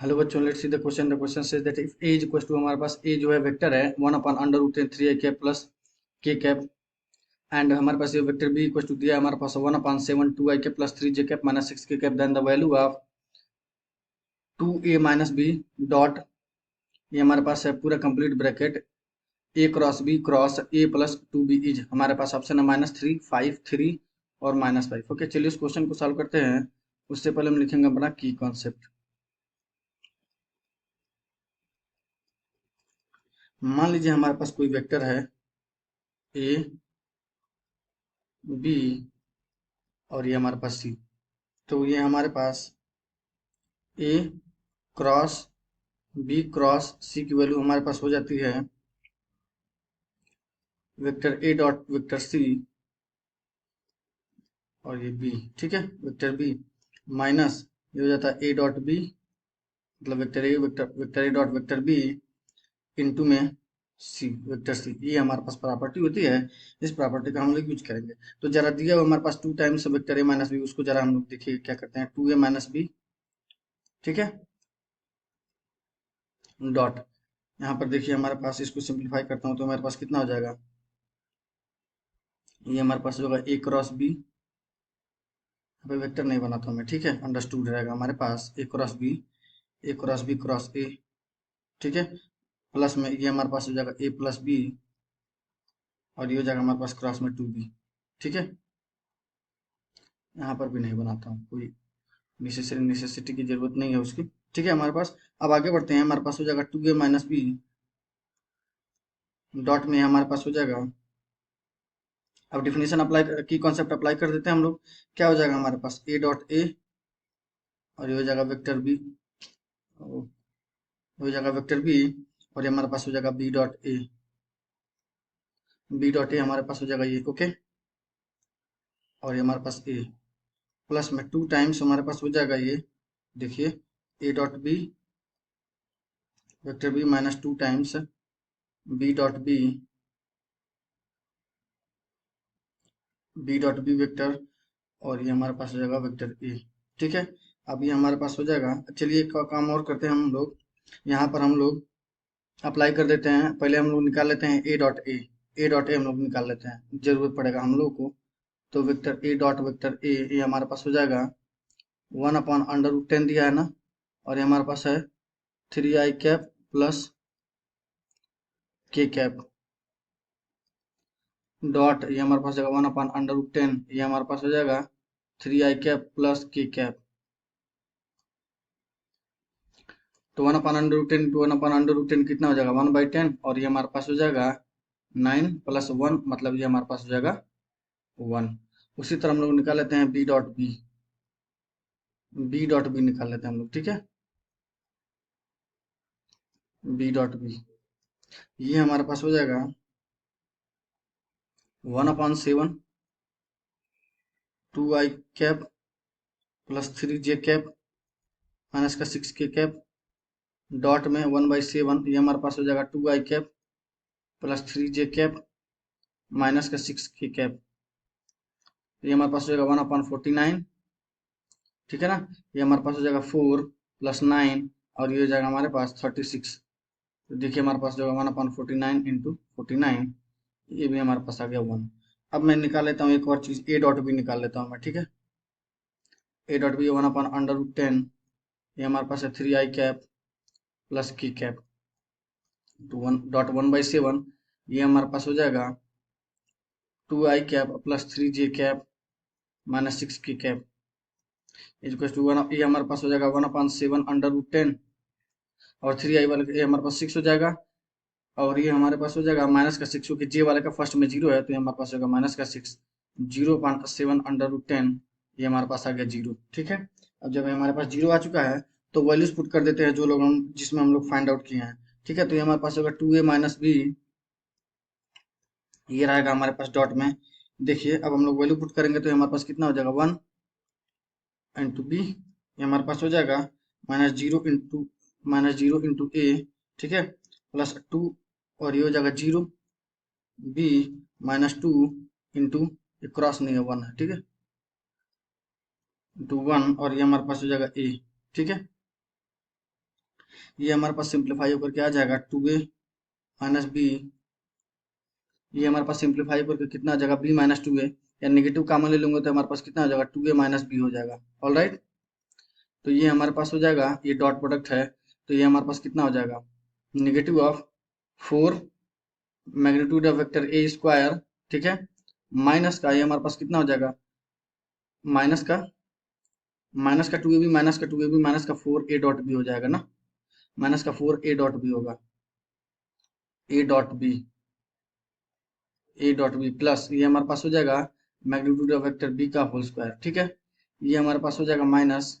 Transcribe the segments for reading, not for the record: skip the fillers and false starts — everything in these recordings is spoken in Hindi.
हेलो बच्चों, let's see the question says that if A is equal to, हमारे पास ए जो है वेक्टर है 1/√10 3 i कैप प्लस के कैप, एंड हमारे पास ये वेक्टर बी इक्वल टू दिया है हमारे पास 1/7 2i cap plus 3j cap minus 6k cap, then the value of 2a - b dot, ये हमारे पास है पूरा complete bracket a cross b cross a plus 2b is, हमारे पास ऑप्शन है -3 5 3 और -5। ओके, चलिए इस क्वेश्चन को सॉल्व करते हैं। उससे पहले हम लिखेंगे अपना की कॉन्सेप्ट। मान लीजिए हमारे पास कोई वेक्टर है ए बी और ये हमारे पास सी। तो ये हमारे पास A cross B cross C की वैल्यू हमारे पास हो जाती है vector A dot vector C और ये बी। ठीक है, वेक्टर बी माइनस ये हो जाता है ए डॉट बी, मतलब vector A dot vector B into में सी वेक्टर सी। ये हमारे पास प्रॉपर्टी होती है, इस प्रॉपर्टी का हम लोग यूज करेंगे। तो जरा दिया हुआ हमारे पास 2 times vector A minus B, उसको जरा हम लोग देखिए क्या करते हैं, 2a माइनस बी। ठीक है, डॉट, यहाँ पर देखिए हमारे पास, इसको सिंप्लीफाई करता हूँ तो हमारे पास कितना हो जाएगा, ये हमारे पास होगा ए क्रॉस बी, यहाँ पे वेक्टर नहीं बना था मैं, ठीक है, अंडरस्टूड रहेगा हमारे पास A cross B, A cross B cross A. ठीक है, प्लस में ये हमारे पास हो जाएगा ए प्लस बी, और ये हो जाएगा हमारे पास क्रॉस में 2b। ठीक है, यहाँ पर भी नहीं बनाता हूँ, कोई नेसेसिटी की जरूरत नहीं है उसकी। ठीक है, हमारे पास अब आगे बढ़ते हैं। हमारे पास हो जाएगा 2a माइनस बी डॉट में हमारे पास हो जाएगा, अब डिफिनेशन अप्लाई की कॉन्सेप्ट अप्लाई कर देते हैं हम लोग। क्या हो जाएगा हमारे पास, ए डॉट ए और ये हो जाएगा वेक्टर बी, हो जाएगा वेक्टर बी, और ये हमारे पास हो जाएगा B dot A, B dot A हमारे पास हो जाएगा ये। ओके, और ये हमारे पास ए प्लस में 2 टाइम्स हमारे पास हो जाएगा ये, देखिए A dot B vector B minus 2 times B dot B, B dot B vector, और ये हमारे पास हो जाएगा वेक्टर ए। ठीक है, अब ये हमारे पास हो जाएगा। चलिए एक काम और करते हैं हम लोग, यहाँ पर हम लोग अप्लाई कर देते हैं। पहले हम लोग निकाल लेते हैं ए dot A, A dot A हम लोग निकाल लेते हैं, जरूरत पड़ेगा हम लोग को। तो vector A dot vector A, ये हमारे पास हो जाएगा 1/√10 दिया है ना, और ये हमारे पास है 3i कैप प्लस के कैप डॉट, ये हमारे पास जाएगा 1/√10, ये हमारे पास हो जाएगा 3i कैप प्लस के कैप। तो 1/√10 इंटू 1/√10 कितना हो जाएगा, 1/10, और ये हमारे पास हो जाएगा 9 प्लस 1, मतलब ये हमारे पास हो जाएगा 1। उसी तरह हम लोग निकाल लेते हैं B dot B, B dot B निकाल लेते हैं हम लोग। ठीक है, बी डॉट बी, ये हमारे पास हो जाएगा 1/7 2i cap plus 3j cap minus का 6k कैप डॉट में 1/7, ये हमारे पास हो जाएगा 2i cap plus 3j cap minus का 6k कैप, ये हमारे पास हो जाएगा 1/49। ठीक है ना, ये हमारे पास हो जाएगा 4 प्लस 9, और ये हो जाएगा हमारे पास 36। तो देखिए हमारे पास जो है 1/49 इंटू 49, ये भी हमारे पास आ गया 1। अब मैं निकाल लेता हूँ एक और चीज, ए डॉट बी निकाल लेता हूँ मैं। ठीक है, ए डॉट बी 1/√10, ये हमारे पास है 3i कैप प्लस की कैप, तो 1/7, ये हमारे पास हो जाएगा 2i cap plus 3j cap minus 6k cap equal to 1, ये हमारे पास हो जाएगा 1/7 √10, और 3i वाले ये हमारे पास 6 हो जाएगा, और ये हमारे पास हो जाएगा माइनस का 6, क्योंकि जे वाले का फर्स्ट में 0 है, तो ये हमारे पास होगा माइनस का 6, 0.7 √10, ये हमारे पास आ गया 0। ठीक है, अब जब हमारे पास 0 आ चुका है, तो वैल्यूज पुट कर देते हैं जो लोग हम जिसमें हम लोग फाइंड आउट किए हैं। ठीक है, तो ये हमारे पास होगा 2a माइनस बी, ये रहेगा हमारे पास डॉट में। देखिए अब हम लोग वैल्यू पुट करेंगे तो ये हमारे पास कितना हो जाएगा, 1 इंटू बी, ये हमारे पास हो जाएगा -0 इंटू ए। ठीक है, प्लस 2, और ये हो जाएगा 0 बी -2 इंटू, क्रॉस नहीं है 1 है। ठीक है, इंटू 1, और ये हमारे पास हो जाएगा ए। ठीक है, ये हमारे पास सिंप्लीफाई होकर क्या आ जाएगा 2a माइनस बी। ये हमारे पास सिंप्लीफाई करके कितना आ जाएगा b माइनस 2a, या नेगेटिव कॉमन ले लूंगे तो हमारे पास कितना हो जाएगा 2a माइनस बी हो जाएगा। ऑल राइट, तो ये हमारे पास हो जाएगा, ये डॉट प्रोडक्ट है तो ये हमारे पास कितना हो जाएगा negative of 4 magnitude of vector A square, ठीक है, माइनस का ये हमारे पास कितना हो जाएगा माइनस का 2ab माइनस का 2ab माइनस का 4a डॉट बी हो जाएगा ना, माइनस का 4a डॉट बी होगा, a डॉट बी, प्लस ये हमारे पास हो जाएगा मैग्नीट्यूड ऑफ वेक्टर बी का होल स्क्वायर, ठीक है। ये हमारे पास हो जाएगा minus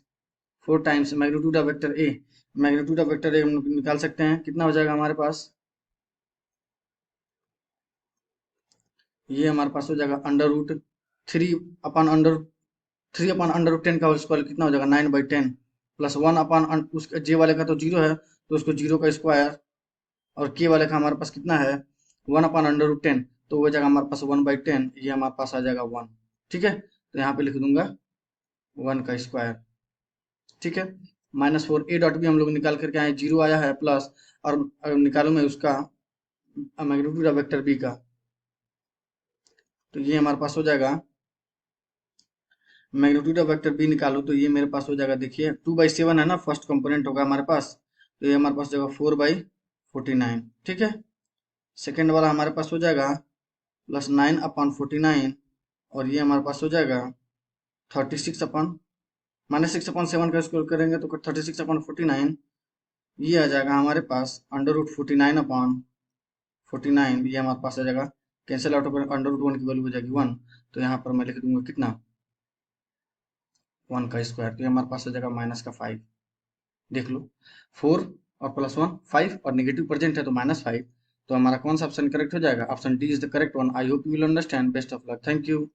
4 times magnitude of vector A, magnitude of vector A हम लोग निकाल सकते हैं, कितना हो जाएगा हमारे पास, ये हमारे पास हो जाएगा अंडर रूट 3 अपॉन अंडर 10 का होल स्क्वायर, कितना हो जाएगा 9/10 प्लस 1 अपॉन उस जे वाले का तो जीरो है तो उसको जीरो का स्क्वायर, और के वाले का हमारे पास कितना है 1/√10, तो वो जाएगा हमारे पास 1/10, ये हमारे पास आ जाएगा 1, ठीक है। तो यहाँ पे लिख दूंगा 1 का स्क्वायर, ठीक है। -4a डॉट भी हम लोग निकाल करके आए, जीरो आया है प्लस, और निकालू मैं उसका मैग्नीट्यूड ऑफ वेक्टर बी का, तो ये हमारे पास हो जाएगा मैग्नीट्यूड ऑफ वेक्टर बी निकालू तो ये मेरे पास हो जाएगा, देखिए 2/7 है ना, फर्स्ट कंपोनेंट होगा हमारे पास, तो ये हमारे पास जाएगा 4/49, ठीक है। सेकेंड वाला हमारे पास हो जाएगा प्लस 9/49, और ये हमारे पास हो जाएगा 36 अपॉन -6/7 का स्क्वायर करेंगे तो 36/49, ये आ जाएगा हमारे पास √49/49, ये हमारे पास आ जाएगा, कैंसिल आउट होकर √1 की वैल्यू हो जाएगी 1, तो यहाँ पर मैं लिख दूंगा कितना 1 का स्क्वायर, तो ये हमारे पास आ जाएगा -5, देख लो 4 और +1 5, और नेगेटिव प्रेजेंट है तो -5, तो हमारा कौन सा ऑप्शन करेक्ट हो जाएगा, option D is the correct one. I hope you will understand, best of luck, thank you.